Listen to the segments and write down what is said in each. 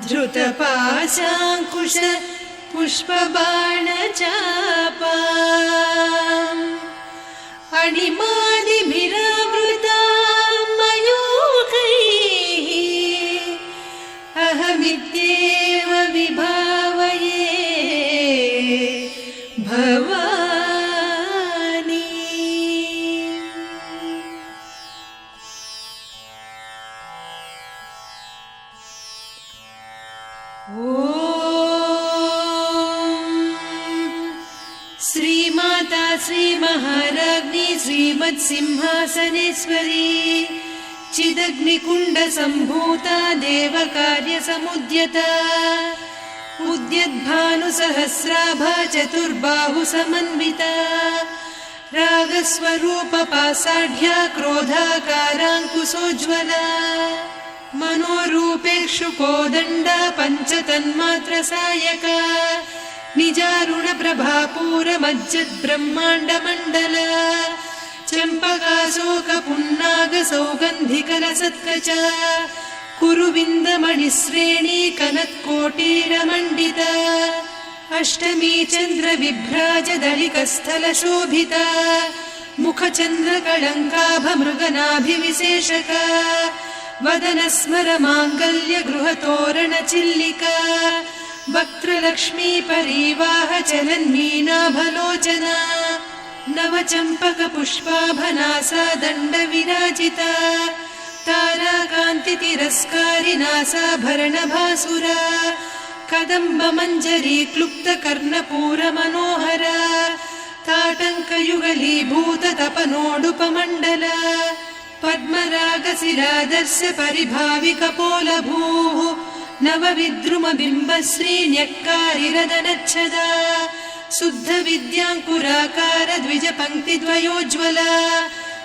धृतपाशाङ्कुश पुष्पबाणचापाम् अणिमादिभिरावृतां मयूखैः अहमित्येव विभावये भवानी। श्रीमाता श्रीमहाराज्ञी श्रीमत्सिंहासनेश्वरी चिदग्निकुण्डसम्भूता देवकार्यसमुद्यता उद्यद्भानुसहस्राभा चतुर्बाहुसमन्विता रागस्वरूपपासाढ्या क्रोधाकाराङ्कुशोज्ज्वला मनोरूपेक्षुकोदण्डा पञ्चतन्मात्रसायका निजारुणप्रभापूरमज्जद्ब्रह्माण्डमण्डल चम्पकाशोकपुन्नागसौगन्धिकलसत्कचा कुरुविन्दमणिश्रेणी कनत्कोटीरमण्डिता अष्टमी चन्द्रविभ्राजदलिकस्थलशोभिता मुखचन्द्रकळङ्काभमृगनाभिविशेषका वदनस्मरमाङ्गल्यगृहतोरणचिल्लिका वक्त्रलक्ष्मी परिवाह चलन्मीनाभलोचना नवचम्पकपुष्पाभनासा दण्डविराजिता ताराकान्तितिरस्कारिनासाभरणभासुरा कदम्बमञ्जरी क्लुप्तकर्णपूरमनोहरा ताटङ्कयुगलीभूततपनोडुपमण्डला पद्मरागशिरादर्श परिभाविकपोलभूः नवविद्रुमबिम्बश्रीन्यक्कारिरदनच्छदा शुद्धविद्याङ्कुराकार द्विजपङ्क्तिद्वयोज्ज्वला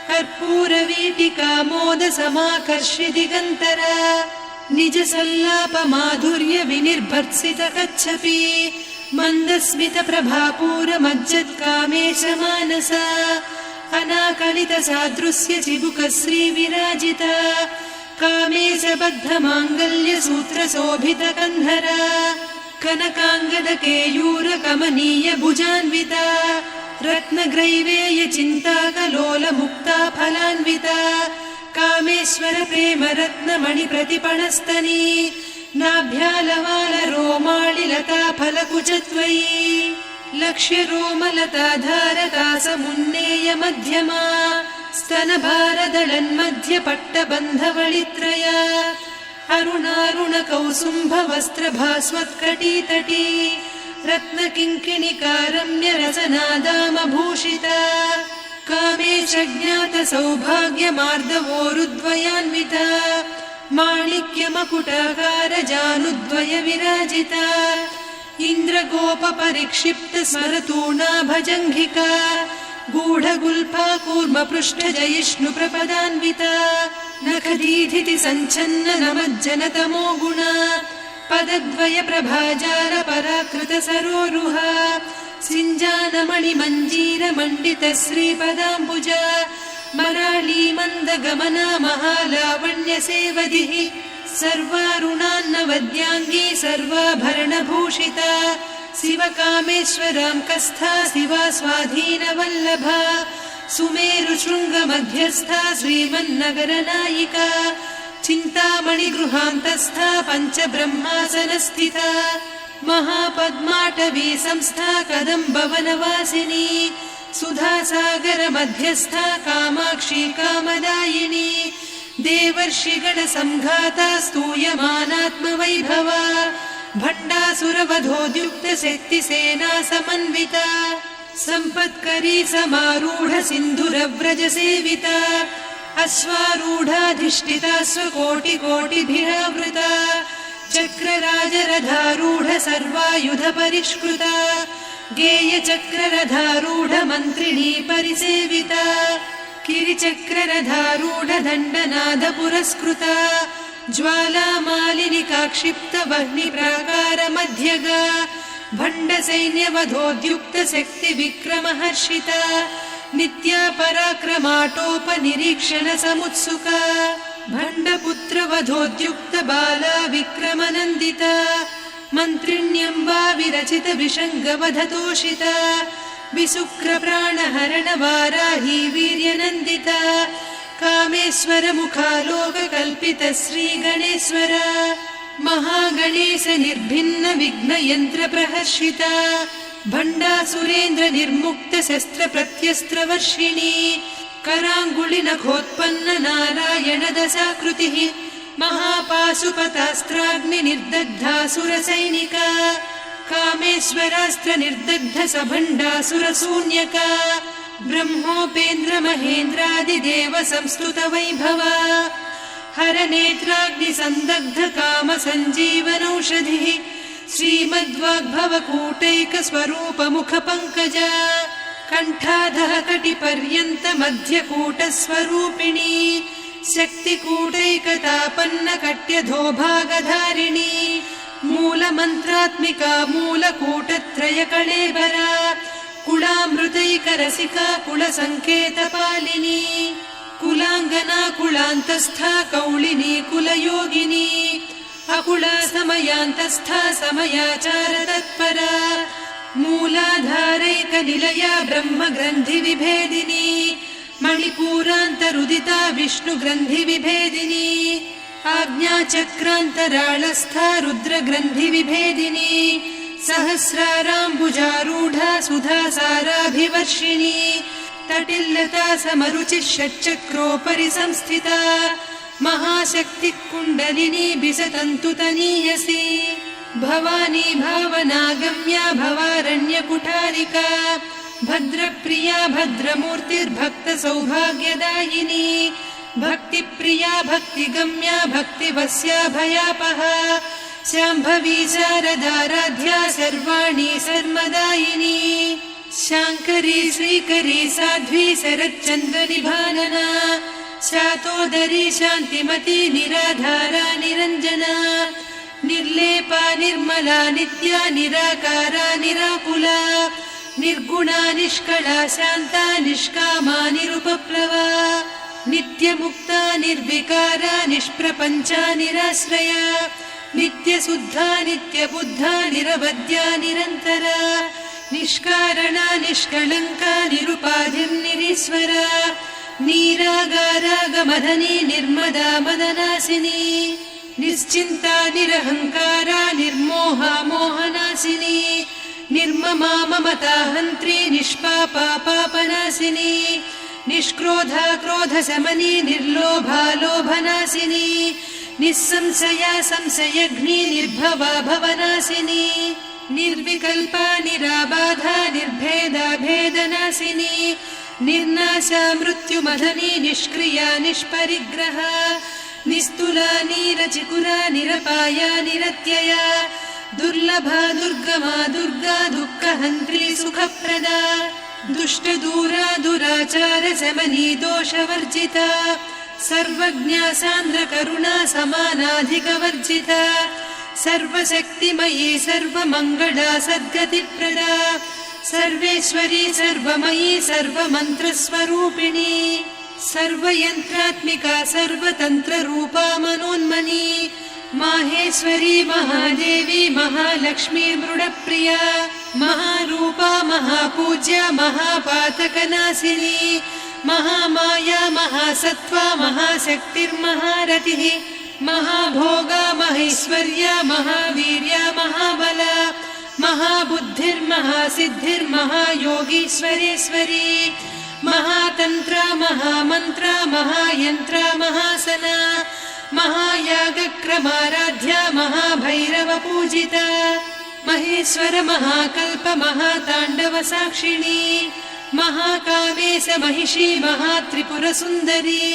कर्पूरवीटिकामोदसमाकर्षि दिगन्तरा निजसल्लापमाधुर्यविनिर्भर्त्सितकच्छपि मन्दस्मितप्रभापूरमज्जत्कामेशमानसा अनाकलितसादृश्यचिबुकश्रीविराजिता कामेशबद्धमाङ्गल्यसूत्रशोभितकन्धरा कनकाङ्गदकेयूरकमनीयभुजान्विता रत्नग्रैवेयचिन्ताकलोलमुक्ता फलान्विता कामेश्वरप्रेमरत्नमणिप्रतिपणस्तनी नाभ्यालवालरोमालिलता फलकुचत्वयी लक्ष्यरोमलताधारतासमुन्नेयमध्यमा स्तनभारदळन्मध्यपट्टबन्धवळित्रया अरुणारुणकौसुम्भवस्त्रभास्वत्कटीतटी रत्नकिङ्किणिकारम्यरसनादामभूषिता कामेशज्ञातसौभाग्यमार्दवोरुद्वयान्विता माणिक्यमकुटाकारजानुद्वयविराजिता इन्द्रगोपपरिक्षिप्तस्मरतूणाभजङ्घिका गूढगुल्फा कूर्मपृष्ठजयिष्णुप्रपदान्विता नखदीधिति सञ्छन्न नमज्जनतमो गुणा पदद्वयप्रभाजालपराकृतसरोरुहा सिञ्जानमणिमञ्जीरमण्डितश्रीपदाम्बुजा मराळीमन्दगमना महालावण्यसेवधिः सर्वारुणान्नवद्याङ्गी सर्वाभरणभूषिता शिवकामेश्वरां कस्था शिवा स्वाधीनवल्लभा सुमेरुशृङ्गमध्यस्था श्रीमन्नगरनायिका चिन्तामणिगृहान्तस्था पञ्चब्रह्मासनस्थिता महापद्माटवी संस्था कदम्बवनवासिनी सुधासागरमध्यस्था कामाक्षी कामदायिनी देवर्षिगणसंघाता स्तूयमानात्मवैभवा भण्डासुरवधोद्युक्तशक्तिसेना समन्विता सम्पत्करी समारूढ सिन्धुरव्रजसेविता अश्वारूढाधिष्ठिता स्वकोटिकोटिभिरावृता चक्रराजरथारूढ सर्वायुधपरिष्कृता गेयचक्ररथारूढ मन्त्रिणी परिसेविता किरिचक्ररथारूढ दण्डनाद पुरस्कृता ज्वालामालिनिकाक्षिप्तवह्निप्राकारमध्यगा भण्डसैन्यवधोद्युक्तशक्तिविक्रमहर्षिता नित्या पराक्रमाटोपनिरीक्षण समुत्सुका भण्डपुत्रवधोद्युक्त बाला विक्रमनन्दिता मन्त्रिण्यम्बा विरचित विषङ्गवधतोषिता विशुक्रप्राणहरण वाराही वीर्यनन्दिता कामेश्वर मुखालोककल्पित श्रीगणेश्वर महागणेश निर्भिन्न विघ्नयन्त्र प्रहर्षिता भण्डासुरेन्द्र निर्मुक्त शस्त्र प्रत्यस्त्रवर्षिणी कराङ्गुलिनखोत्पन्न नारायण दशाकृतिः महापाशुपतास्त्राग्नि निर्दग्धासुरसैनिका कामेश्वरास्त्र निर्दग्ध सभण्डासुरशून्यका ब्रह्मोपेन्द्र महेन्द्रादिदेव संस्तुत वैभवा हरनेत्राग्नि संदग्ध काम सञ्जीवनौषधिः श्रीमद्वाग्भवकूटैक स्वरूप मुख पंकजा कंठाधः कटिपर्यन्त मध्यकूट स्वरूपिणी शक्तिकूटैकतापन्न कट्यधोभागधारिणी मूलमन्त्रात्मिका मूलकूटत्रय कळेबरा कुलामृतैकरसिका कुलसङ्केतपालिनी कुलाङ्गना कुलान्तस्था कौलिनी कुलयोगिनी अकुला समयान्तस्था समयाचार तत्परा मूलाधारैक निलया ब्रह्म ग्रन्थि विभेदिनी मणिपूरान्तरुदिता विष्णु ग्रन्थि विभेदिनी आज्ञाचक्रान्तराळस्था रुद्र ग्रन्थि विभेदिनी सहस्राराम्बुजारूढा सुधा साराभिवर्षिणी तटिल्लता समरुचिः षट्चक्रोपरि संस्थिता महाशक्ति कुण्डलिनी बिसतन्तुतनीयसी भवानी भावनागम्या भवारण्य कुठारिका भद्रप्रिया भद्रमूर्तिर्भक्त सौभाग्यदायिनी भक्तिप्रिया भक्तिगम्या भक्तिवस्या भयापहा शाम्भवी शारदाराध्या सर्वाणि सर्वदायिनी शाङ्करी श्रीकरी साध्वी शरच्चन्द्र निभानना शातोदरी शान्तिमती निराधारा निरञ्जना निर्लेपा निर्मला नित्या निराकारा निराकुला निर्गुणा निष्कला शान्ता निष्कामा निरुपप्लवा नित्यमुक्ता निर्विकारा निष्प्रपञ्चा निराश्रया नित्यशुद्धा नित्यबुद्धा निरवद्या निरन्तरा निष्कारणा निष्कलङ्का निरुपाधिर्निरीश्वरा नीरागारागमधनी निर्मदा मदनासिनी निश्चिन्ता निरहङ्कारा निर्मोहा मोहनासिनी निर्ममा ममता हन्त्री निष्पापा पापनासिनी निष्क्रोधा क्रोधशमनी निर्लोभा लोभनासिनी निस्संशया संशयघ्नी निर्भवा भवनासिनी निर्विकल्पा निराबाधा निर्भेदा भेदनासिनी निर्नाशा मृत्युमधनी निष्क्रिया निष्परिग्रहा निस्तुला नीरचिकुरा निरपाया निरत्यया दुर्लभा दुर्गमा दुर्गा दुःखहन्त्री सुखप्रदा दुष्टदूरा दुराचार शमनी दोषवर्जिता सर्वज्ञा सान्द्रकरुणा समानाधिकवर्जिता सर्वशक्तिमयी सर्वमङ्गला सद्गतिप्रदा सर्वेश्वरी सर्वमयी सर्वमन्त्रस्वरूपिणी सर्वयन्त्रात्मिका सर्वतन्त्ररूपा मनोन्मनी माहेश्वरी महादेवी महालक्ष्मी मृडप्रिया महारूपा महापूज्या महापातकनाशिनी महामाया महासत्त्वा महाशक्तिर्महारतिः महाभोगा महेश्वर्या महावीर्या महाबला महाबुद्धिर्महासिद्धिर्महायोगीश्वरेश्वरी महातन्त्रा महामन्त्रा महायन्त्रा महासना महायागक्रमाराध्या महाभैरवपूजिता महेश्वर महाकल्प महाताण्डव साक्षिणी महाकामेश महिषी महात्रिपुरसुन्दरी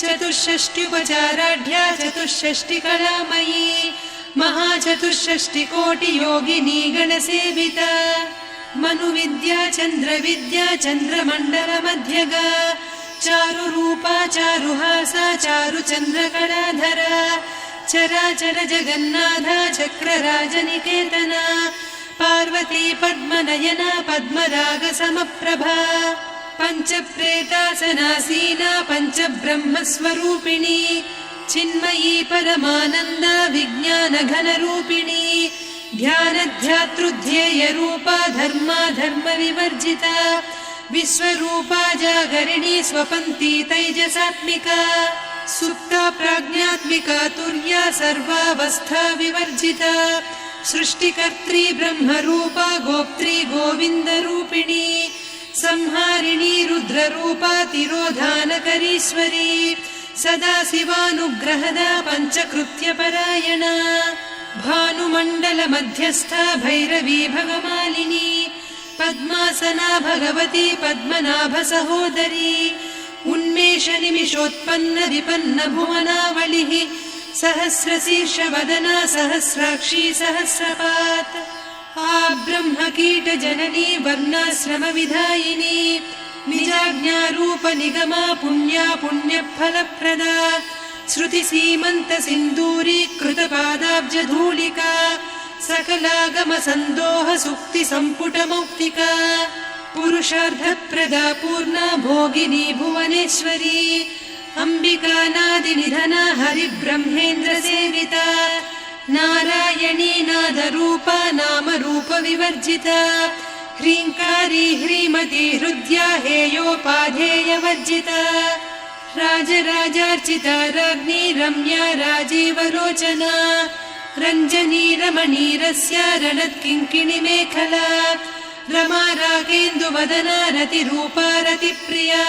चतुष्षष्ट्युपचाराढ्या चतुष्षष्टिकलामयी महाचतुष्षष्टिकोटियोगिनी गणसेविता मनुविद्या चन्द्रविद्या चन्द्रमण्डलमध्यगा चारुरूपा चारुहासा चारुचन्द्रकलाधरा चराचर जगन्नाथा चक्रराजनिकेतना पार्वती पद्मनयना पद्मरागसमप्रभा पञ्चप्रेतासनासीना पञ्चब्रह्मस्वरूपिणी चिन्मयी परमानन्दा विज्ञानघनरूपिणी ध्यानध्यातृध्येयरूपा धर्माधर्मविवर्जिता विश्वरूपा जागरिणी स्वपन्ती तैजसात्मिका सुप्ता प्राज्ञात्मिका तुर्या सर्वावस्था विवर्जिता सृष्टिकर्त्री ब्रह्मरूपा गोप्त्री गोविन्दरूपिणी संहारिणी रुद्ररूपा तिरोधानकरीश्वरी सदा शिवानुग्रहदा पञ्चकृत्यपरायणा भानुमण्डलमध्यस्था भैरवी भगमालिनी पद्मासना भगवती पद्मनाभसहोदरी उन्मेषनिमिषोत्पन्न विपन्न भुवनावलिः सहस्रशीर्षवदना सहस्राक्षी सहस्रपात् ब्रह्मकीटजननी वर्णाश्रमविधायिनी निजाज्ञारूपनिगमा पुण्या पुण्यफलप्रदा श्रुतिसीमन्तसिन्दूरीकृतपादाब्जधूलिका सकलागमसन्दोहसुक्तिसम्पुटमौक्तिका पुरुषार्थप्रदा पूर्णा भोगिनी भुवनेश्वरी अम्बिकानादिनिधना हरिब्रह्मेन्द्रसेविता नारायणी नादरूपा नामरूपविवर्जिता ह्रीङ्कारी ह्रीमती हृद्या हेयोपाधेयवर्जिता राजराजार्चिता राज्ञी रम्या राजीवलोचना रञ्जनी रमणीरस्या रणत्किङ्किणिमेखला रमा रागेन्दुवदना रतिरूपा रतिप्रिया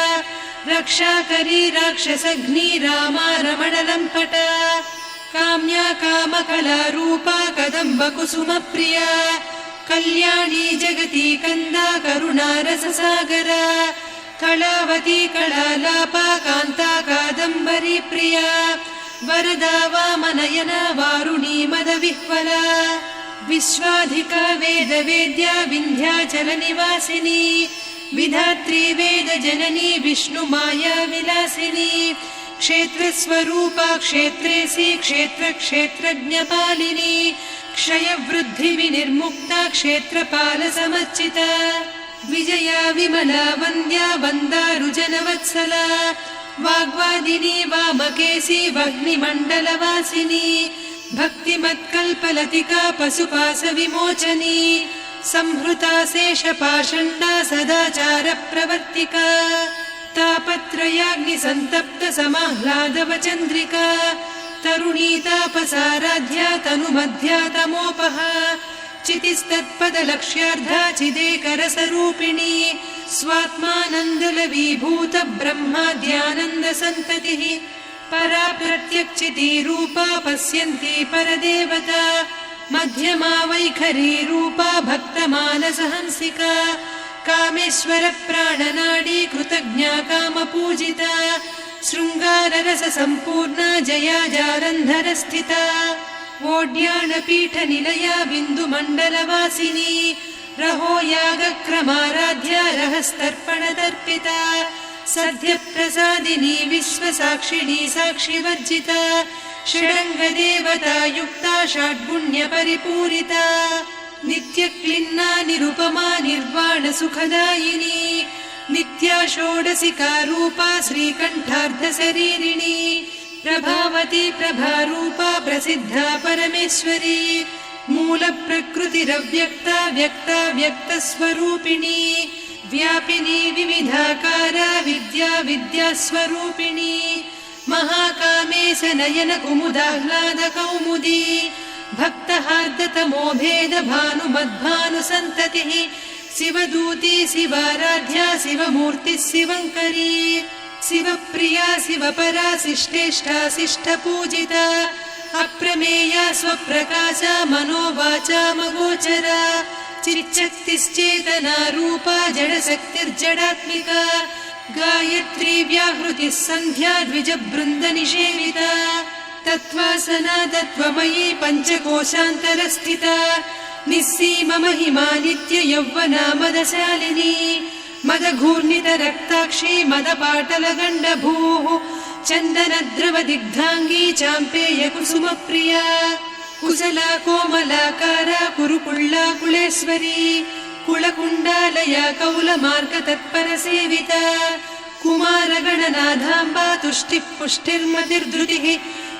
रक्षाकरी राक्षसघ्नी रामा रमणलम्पटा काम्या कामकलारूपा कदम्बकुसुमप्रिया कल्याणी जगती कन्दा करुणारससागरा कलावती कलालापा कान्ता कादम्बरी प्रिया वरदा वामनयना वारुणी मदविह्वला विश्वाधिका वेदवेद्या विन्ध्याचलनिवासिनी विधात्री वेदजननी विष्णुमाया विलासिनी क्षेत्रस्वरूपा क्षेत्रेसी क्षेत्रक्षेत्रज्ञपालिनी क्षयवृद्धिविनिर्मुक्ता क्षेत्रपालसमर्चिता विजया विमला वन्द्या वन्दारुजनवत्सला वाग्वादिनी वामकेशी वह्निमण्डलवासिनी भक्तिमत्कल्पलतिका पशुपाशविमोचनी संहृता शेषपाषण्डा सदाचारप्रवर्तिका तापत्रयाग्निसन्तप्त समाह्लादवचन्द्रिका तरुणी तापसाराध्या तनुमध्या तमोपहा चितिस्तत्पदलक्ष्यार्धा चिदेकरसरूपिणी स्वात्मानन्दलवीभूत ब्रह्माद्यानन्दसन्ततिः परा प्रत्यक्षितीरूपा पश्यन्ती परदेवता मध्यमा वैखरी रूपा भक्तमानसहंसिका कामेश्वर प्राणनाडी कृतज्ञा कामपूजिता शृङ्गाररससम्पूर्णा जया जालन्धरस्थिता वोड्याणपीठनिलया बिन्दुमण्डलवासिनी रहो यागक्रमाराध्या रहस्तर्पणदर्पिता सद्यप्रसादिनी विश्वसाक्षिणी साक्षिवर्जिता षडङ्गदेवता युक्ता षड्गुण्यपरिपूरिता नित्यक्लिन्ना निरुपमा निर्वाणसुखदायिनी नित्या षोडशिका रूपा श्रीकण्ठार्धशरीरिणी प्रभावती प्रभारूपा प्रसिद्धा परमेश्वरी मूलप्रकृतिरव्यक्ता व्यक्ता व्यक्तस्वरूपिणी व्यापिनी विविधाकारा विद्या विद्यास्वरूपिणी महाकामेश नयन कुमुदाह्लाद कौमुदी भक्तहार्दतमो भेद भानुमद्भानुसन्ततिः शिवदूती शिवाराध्या शिवमूर्तिः शिवङ्करी शिवप्रिया शिवपरा शिष्टेष्टा शिष्टपूजिता अप्रमेया स्वप्रकाशा मनोवाचामगोचरा चिच्चक्तिश्चेतना रूपा जडशक्तिर्जडात्मिका गायत्री व्याहृतिः सन्ध्या द्विजबृन्दनिषेविता तत्त्वासना तत्त्वमयी पञ्चकोशान्तरस्थिता निस्सीममहिमा नित्ययौवना मदशालिनी मदघूर्णितरक्ताक्षी मदपाटलगण्डभूः चन्दनद्रवदिग्धाङ्गी चाम्पेयकुसुमप्रिया कुशला कोमलाकारा कुरुकुळ्ळा कुलेश्वरी कुलकुण्डालया कौलमार्गतत्परसेविता कुमारगणनाथाम्बा तुष्टिः पुष्टिर्मतिर्धृतिः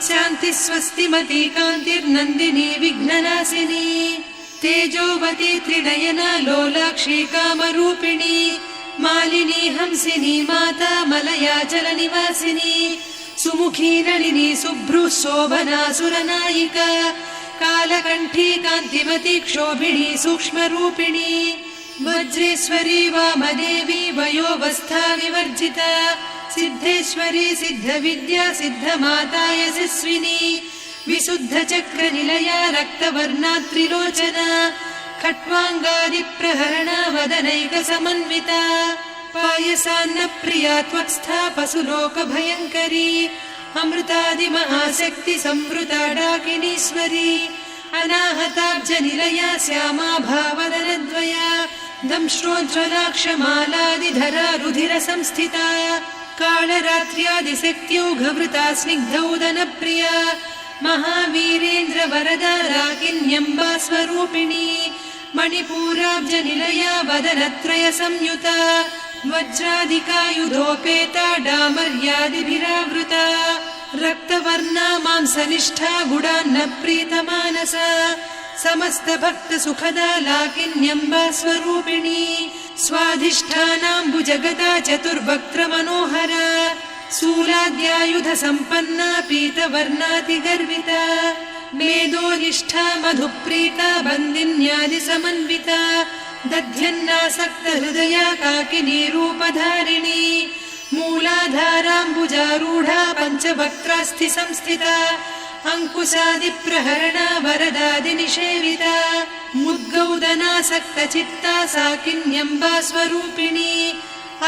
शान्तिः स्वस्तिमती कान्तिर्नन्दिनी विघ्ननाशिनी तेजोवती त्रिनयना लोलाक्षी कामरूपिणी मालिनी हंसिनी माता मलयाचलनिवासिनी सुमुखी नलिनी शुभ्रुः शोभना सुरनायिका कालकण्ठी कान्तिमती क्षोभिणी सूक्ष्मरूपिणी वज्रेश्वरी वामदेवी वयोवस्था विवर्जिता सिद्धेश्वरी सिद्धविद्या सिद्धमाता यशस्विनी विशुद्धचक्रनिलया रक्तवर्णा त्रिलोचना खट्वाङ्गादिप्रहरणा वदनैकसमन्विता पायसान्नप्रिया त्वक्स्था पशुलोकभयङ्करी अमृतादिमहाशक्ति संवृता डाकिनीश्वरी अनाहताब्जनिलया श्यामा भावदनद्वया दंश्रोज्ज्वलाक्षमालादिधरा रुधिरसंस्थिता कालरात्र्यादिशक्त्यौघवृता स्निग्धौदनप्रिया महावीरेन्द्रवरदा राकिन्यम्बा स्वरूपिणी मणिपूराब्जनिलया वदनत्रयसंयुता वज्रादिकायुधोपेता डामर्यादिभिरावृता रक्तवर्णा मांसनिष्ठा गुडान्नप्रीतमानसा समस्तभक्तसुखदा लाकिन्यम्बा स्वरूपिणी स्वाधिष्ठानाम्बुजगदा चतुर्वक्त्रमनोहरा शूलाद्यायुधसम्पन्ना पीतवर्णातिगर्विता मेदोनिष्ठा मधुप्रीता बन्दिन्यादिसमन्विता दध्यन्नासक्तहृदया काकिनी रूपधारिणी मूलाधाराम्बुजारूढा पञ्चवक्त्रास्थिसंस्थिता अङ्कुशादिप्रहरणा वरदादिनिषेविता मुद्गौदनासक्तचित्ता साकिन्यम्बा स्वरूपिणी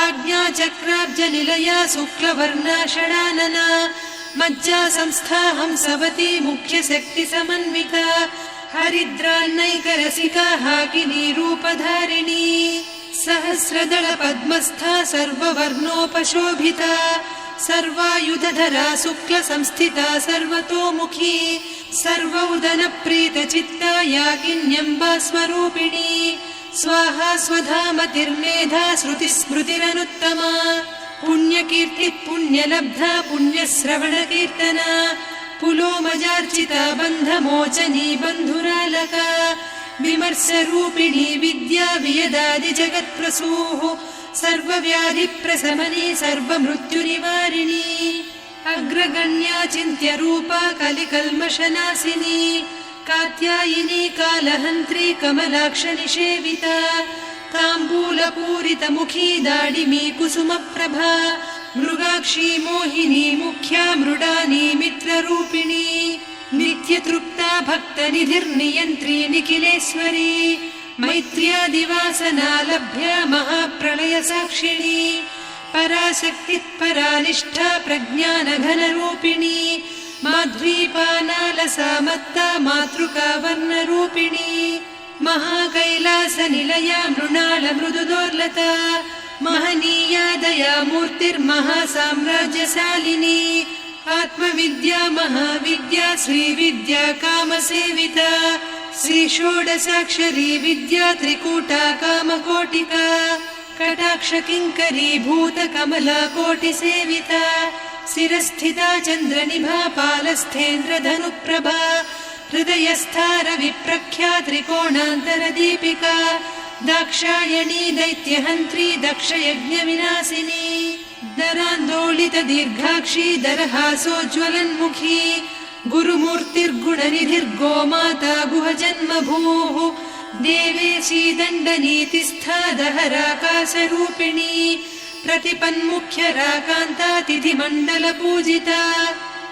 आज्ञाचक्राब्जनिलया शुक्लवर्णा षडानना मज्जा संस्था हंसवती मुख्यशक्तिसमन्विता हरिद्रान्नैकरसिका हाकिनी रूपधारिणी सहस्रदल पद्मस्था सर्ववर्णोपशोभिता सर्वायुधधरा शुक्लसंस्थिता सर्वतोमुखी सर्वौदनप्रीतचित्ता याकिन्यम्बा स्वरूपिणी स्वाहा स्वधामतिर्मेधा श्रुतिस्मृतिरनुत्तमा पुण्यकीर्तिः पुण्यलब्धा पुण्यश्रवणकीर्तना पुलोमजार्चिता बन्धमोचनी बन्धुरालका विमर्शरूपिणी विद्या वियदादिजगत्प्रसूः सर्वव्याधिप्रशमनी सर्वमृत्युनिवारिणी अग्रगण्या चिन्त्यरूपा कलिकल्मषनाशिनी कात्यायिनी कालहन्त्री कमलाक्षनिषेविता ताम्बूलपूरितमुखी दाडिमी कुसुमप्रभा मृगाक्षी मोहिनी मुख्या मृडानी मित्ररूपिणी नित्यतृप्ता भक्तनिधिर्नियन्त्री निखिलेश्वरी मैत्र्यादिवासना लभ्या महाप्रलयसाक्षिणी पराशक्तिः परानिष्ठा प्रज्ञानघनरूपिणी माध्वीपानालसामत्ता मातृका वर्णरूपिणी महाकैलासनिलया मृणालमृदुदोर्लता महनीया दया मूर्तिर्महासाम्राज्यशालिनी आत्मविद्या महाविद्या श्रीविद्या कामसेविता श्रीषोडशाक्षरी विद्या त्रिकूटा कामकोटिका कटाक्षकिङ्करी भूतकमला कोटिसेविता शिरस्थिता चन्द्रनिभा पालस्थेन्द्रधनुप्रभा हृदयस्था रविप्रख्या त्रिकोणान्तरदीपिका दाक्षायणी दैत्यहन्त्री दक्षयज्ञविनाशिनी दरान्दोलितदीर्घाक्षी दरहासोज्ज्वलन्मुखी गुरुमूर्तिर्गुणनिधिर्गोमाता गुहजन्मभूः देवेशी दण्डनीतिस्था दहराकाशरूपिणी प्रतिपन्मुख्यराकान्ता तिथिमण्डलपूजिता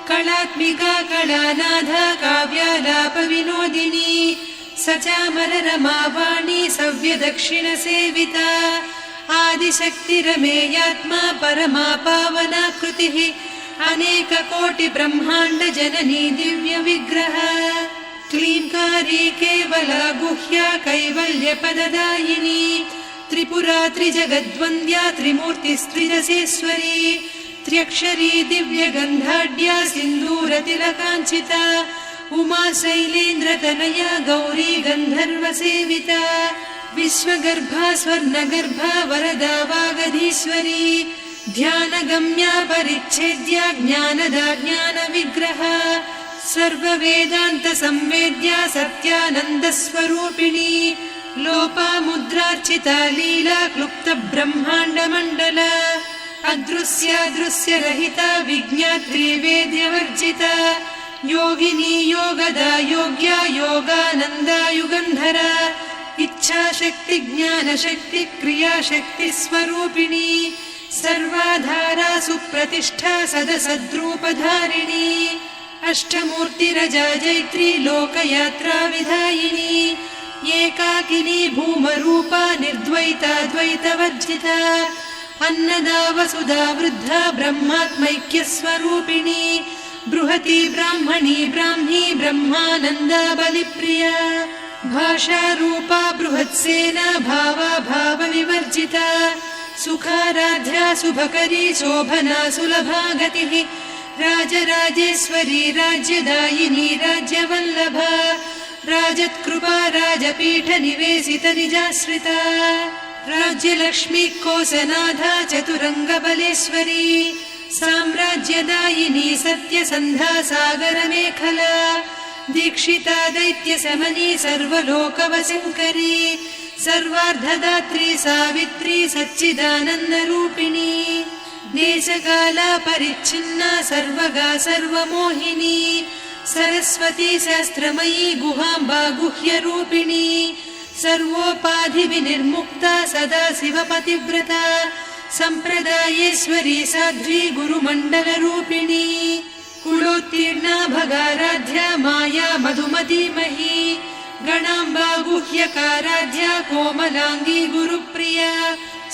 कलात्मिका कलानाथा काव्यालापविनोदिनी सचामररमावाणी सव्यदक्षिणसेविता आदिशक्तिरमेयात्मा परमा पावनाकृतिः अनेककोटिब्रह्माण्डजननी दिव्यविग्रह क्लींकारी केवला गुह्या कैवल्यपददायिनी त्रिपुरा त्रिजगद्वन्द्या त्रिमूर्तिस्त्रिदशेश्वरी त्र्यक्षरी दिव्यगन्धाढ्या सिन्दूरतिलकाञ्चिता उमा शैलेन्द्रतनया गौरी गन्धर्वसेविता विश्वगर्भा स्वर्णगर्भा वरदा वागधीश्वरी ध्यानगम्या परिच्छेद्या ज्ञानदा ज्ञानविग्रहा सर्ववेदान्तसंवेद्या सत्यानन्दस्वरूपिणी लोपामुद्रार्चिता लीला क्लुप्तब्रह्माण्डमण्डला अदृश्यादृश्यरहिता विज्ञात्री वेद्यवर्जिता योगिनी योगदा योग्या योगानन्दा युगन्धरा इच्छाशक्ति ज्ञानशक्ति क्रियाशक्ति स्वरूपिणी सर्वाधारा सुप्रतिष्ठा सदसद्रूपधारिणी अष्टमूर्तिरजा जैत्री लोकयात्रा विधायिनी एकाकिनी भूमरूपा निर्द्वैता द्वैतवर्जिता अन्नदा वसुधा वृद्धा ब्रह्मात्मैक्यस्वरूपिणी बृहती ब्राह्मणी ब्राह्मी ब्रह्मानन्दा बलिप्रिया भाषारूपा बृहत्सेना भावा भावविवर्जिता सुखाराध्या शुभकरी शोभना सुलभा गतिः राजराजेश्वरी राज्यदायिनी राज्यवल्लभा राजत्कृपा राजपीठ निवेशित निजाश्रिता राज्यलक्ष्मी कोसनाधा चतुरङ्गबलेश्वरी साम्राज्यदायिनी सत्यसन्धा सागरमेखला दीक्षिता दैत्यशमनी सर्वलोकवशङ्करी सर्वार्धदात्री सावित्री सच्चिदानन्दरूपिणी देशकाला परिच्छिन्ना सर्वगा सर्वमोहिनी सरस्वती शास्त्रमयी गुहाम्बा गुह्यरूपिणी सर्वोपाधिविनिर्मुक्ता सदा शिवपतिव्रता सम्प्रदायेश्वरी साध्वी गुरुमण्डलरूपिणी कुलोत्तीर्णा भगाराध्या माया मधुमतीमही गणाम्बा गुह्यकाराध्या कोमलाङ्गी गुरुप्रिया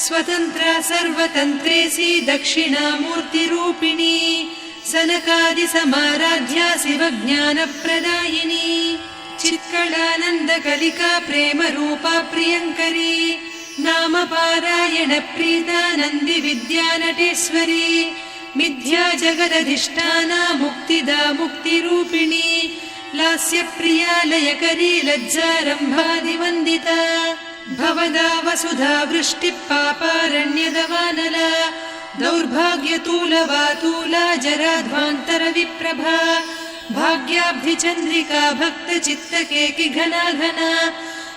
स्वतन्त्रा सर्वतन्त्रेसी दक्षिणामूर्तिरूपिणी सनकादिसमाराध्या शिवज्ञानप्रदायिनी चित्कलानन्दकलिका प्रेमरूपा प्रियङ्करी नामपारायणप्रीता नन्दिविद्यानटेश्वरी मिथ्या जगदधिष्ठाना मुक्तिदा मुक्तिरूपिणी लास्यप्रिया लयकरी लज्जारम्भादिवन्दिता भवदा वसुधा वृष्टिः पापारण्यदवानला दौर्भाग्यतूलवातूला जराध्वान्तरविप्रभा भाग्याब्धिचन्द्रिका भक्तचित्तकेकि घना घना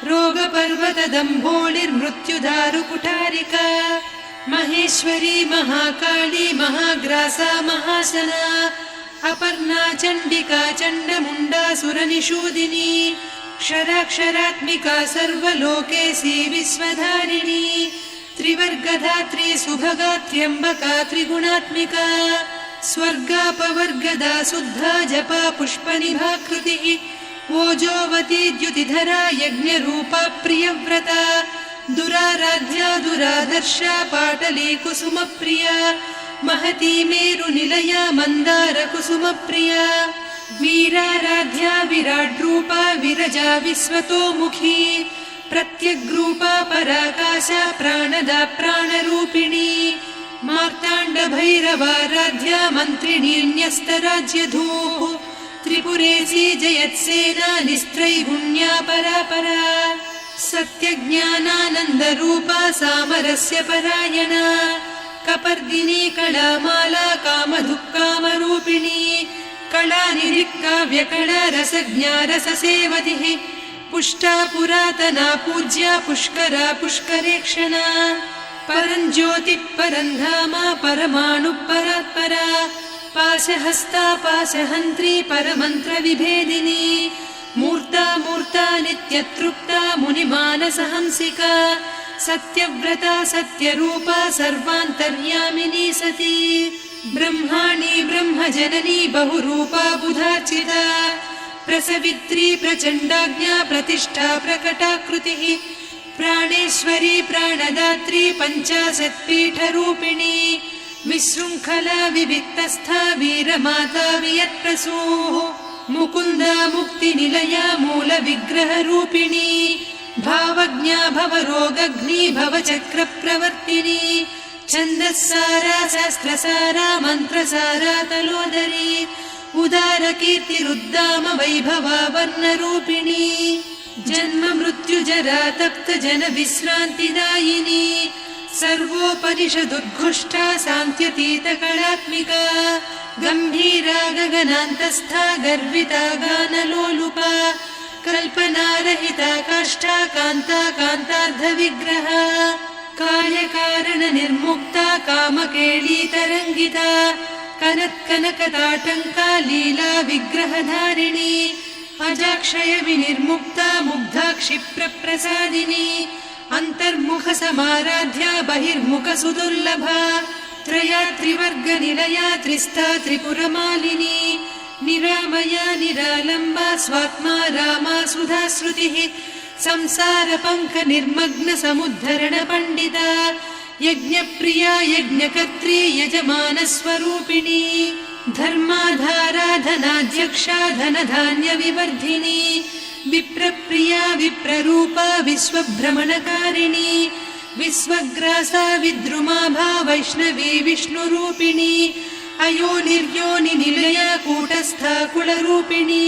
रोगपर्वतदम्भोळिर्मृत्युदारुकुठारिका महेश्वरी महाकाली महाग्रासा महाशना अपर्णा चण्डिका चण्डमुण्डा सुरनिषूदिनी क्षराक्षरात्मिका सर्वलोकेशी विश्वधारिणी त्रिवर्गधात्री सुभगा त्र्यम्बका त्रिगुणात्मिका स्वर्गापवर्गदा शुद्धा जपा पुष्पनिभाकृतिः ओजोवती द्युतिधरा यज्ञरूपा प्रियव्रता दुराराध्या दुरादर्शा पाटली कुसुमप्रिया महती मेरुनिलया मन्दारकुसुमप्रिया वीराराध्या विराड्रूपा विरजा विश्वतोमुखी प्रत्यग्रूपा पराकाशा प्राणदा प्राणरूपिणी मार्ताण्डभैरवाराध्या मन्त्रिणी न्यस्तराज्यधूः त्रिपुरेशी जयत्सेना निस्त्रैगुण्या परापरा सत्यज्ञानानन्दरूपा सामरस्य परायणा कपर्दिनी कलामाला कामधुक्कामरूपिणी कलानिधिकाव्यकला रसज्ञा रससेवतिः पुष्टा पुरातना पूज्या पुष्करा पुष्करेक्षणा परञ्ज्योतिः परन्धामा परमाणुः परात्परा पाशहस्ता पाशहन्त्री परमन्त्रविभेदिनी मूर्ता मूर्ता नित्यतृप्ता मुनिमानसहंसिका सत्यव्रता सत्यरूपा सर्वान्तर्यामिनी सती ब्रह्माणी ब्रह्मजननी बहुरूपा बुधार्चिता प्रसवित्री प्रचण्डाज्ञा प्रतिष्ठा प्रकटाकृतिः प्राणेश्वरी प्राणदात्री पञ्चाशत्पीठरूपिणी विशृङ्खला विविक्तस्था वीरमाता वियत्प्रसूः मुकुन्दा मुक्तिनिलया मूलविग्रहरूपिणी भावज्ञा भवरोगग्नी भवचक्रप्रवर्तिनी छन्दस्सारा शास्त्रसारा मन्त्रसारा तलोदरी उदारकीर्तिरुद्दाम वैभवा वर्णरूपिणी जन्म मृत्युजरा तप्त जन विश्रान्तिदायिनी सर्वोपनिषदुद्घुष्टा सान्त्यतीत कलात्मिका गम्भीरा गगनान्तस्था गर्विता गानलोलुपा कल्पनारहिता काष्ठा कान्ता कान्तार्धविग्रहा कायकारण निर्मुक्ता कामकेळीतरङ्गिता कनत्कनकताटङ्का लीला विग्रहधारिणी अजाक्षय विनिर्मुक्ता मुग्धा क्षिप्रप्रसादिनी अन्तर्मुख समाराध्या बहिर्मुख सुदुर्लभा त्रया त्रिवर्गनिलया त्रिस्ता त्रिपुरमालिनी निरामया निरालम्बा स्वात्मा रामा सुधा श्रुतिः संसार पङ्क निर्मग्न समुद्धरण पण्डिता यज्ञप्रिया यज्ञकर्त्री यजमानस्वरूपिणी धर्माधाराधनाध्यक्षा धनधान्य विवर्धिनी विप्रप्रिया विप्ररूपा विश्वभ्रमणकारिणी विश्वग्रासा विद्रुमाभा वैष्णवी विष्णुरूपिणी अयोनिर्योनि निलया कूटस्था कुलरूपिणी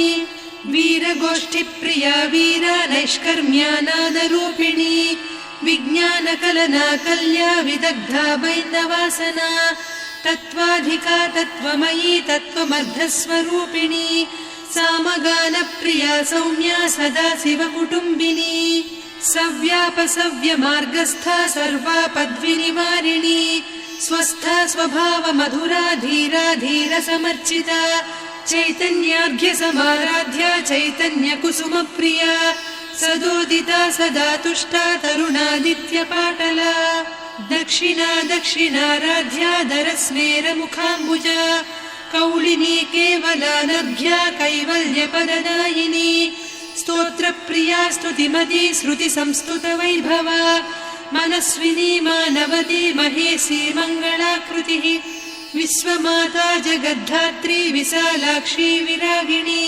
वीरगोष्ठिप्रिया वीरा नैष्कर्म्यानादरूपिणी विज्ञानकलना कल्या विदग्धा बैन्दवासना तत्त्वाधिका तत्त्वमयी तत्त्वमर्धस्वरूपिणी सामगानप्रिया सौम्या सदा शिवकुटुम्बिनी सव्यापसव्यमार्गस्था सर्वापद्विनिवारिणी स्वस्था स्वभावमधुरा धीरा धीरसमर्चिता चैतन्यार्घ्य समाराध्या चैतन्यकुसुमप्रिया सदोदिता सदा तुष्टा तरुणादित्यपाटला दक्षिणा दक्षिणाराध्या दरस्मेरमुखाम्बुजा कौलिनी केवलानर्घ्या कैवल्यपददायिनी स्तोत्रप्रिया स्तुतिमती श्रुतिसंस्तुतवैभवा मनस्विनी मानवती महेशी मङ्गलाकृतिः विश्वमाता जगद्धात्री विशालाक्षी विरागिणी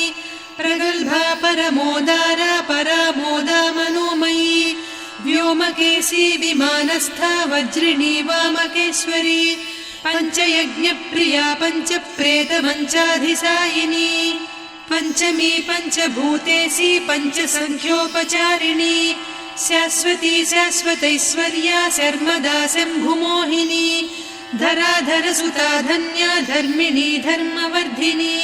प्रगल्भा परमोदारा परामोदा मनोमयी व्योमकेशी विमानस्था वज्रिणी वामकेश्वरी पञ्चयज्ञप्रिया पञ्चप्रेतमञ्चाधिसायिनी पञ्चमी पञ्चभूतेशी पञ्चसङ्ख्योपचारिणी शाश्वती शाश्वतैश्वर्या शर्मदा शम्भुमोहिनी धराधरसुता धन्या धर्मिणी धर्मवर्धिनी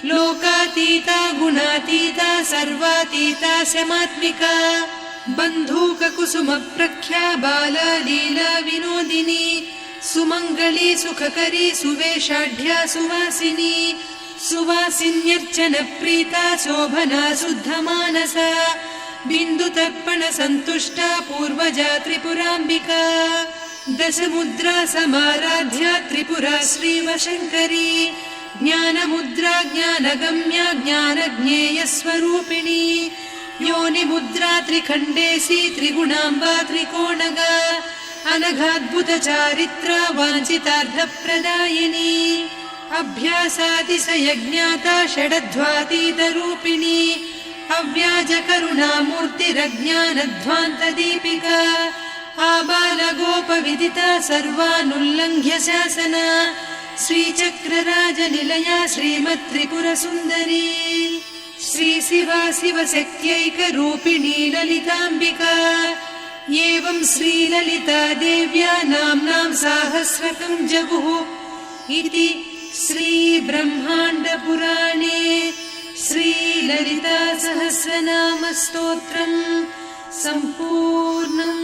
लोकातीता गुणातीता सर्वातीता शमात्मिका बन्धूककुसुमप्रख्या बाला लीला विनोदिनी सुमङ्गली सुखकरी सुवेशाढ्या सुवासिनी सुवासिन्यर्चनप्रीता शोभना शुद्धमानसा बिन्दुतर्पणसन्तुष्टा पूर्वजा त्रिपुराम्बिका दशमुद्रा समाराध्या त्रिपुरा श्रीवशङ्करी ज्ञानमुद्रा ज्ञानगम्या ज्ञानज्ञेयस्वरूपिणी योनिमुद्रा त्रिखण्डेशी त्रिगुणाम्बा त्रिकोणगा अनघाद्भुतचारित्रा वाञ्छितार्थप्रदायिनी अभ्यासातिशयज्ञाता षडध्वातीतरूपिणी अव्याजकरुणामूर्तिरज्ञानध्वान्तदीपिका आबालगोपविदिता सर्वानुल्लङ्घ्य शासना श्रीचक्रराजनिलया श्रीमत्त्रिपुरसुन्दरी श्रीशिवा शिवशक्त्यैकरूपिणी ललिताम्बिका एवं श्रीललिता देव्या नाम्नां साहस्रकं जगुः इति श्रीब्रह्माण्डपुराणे श्रीललिता सहस्रनामस्तोत्रम् सम्पूर्णम्।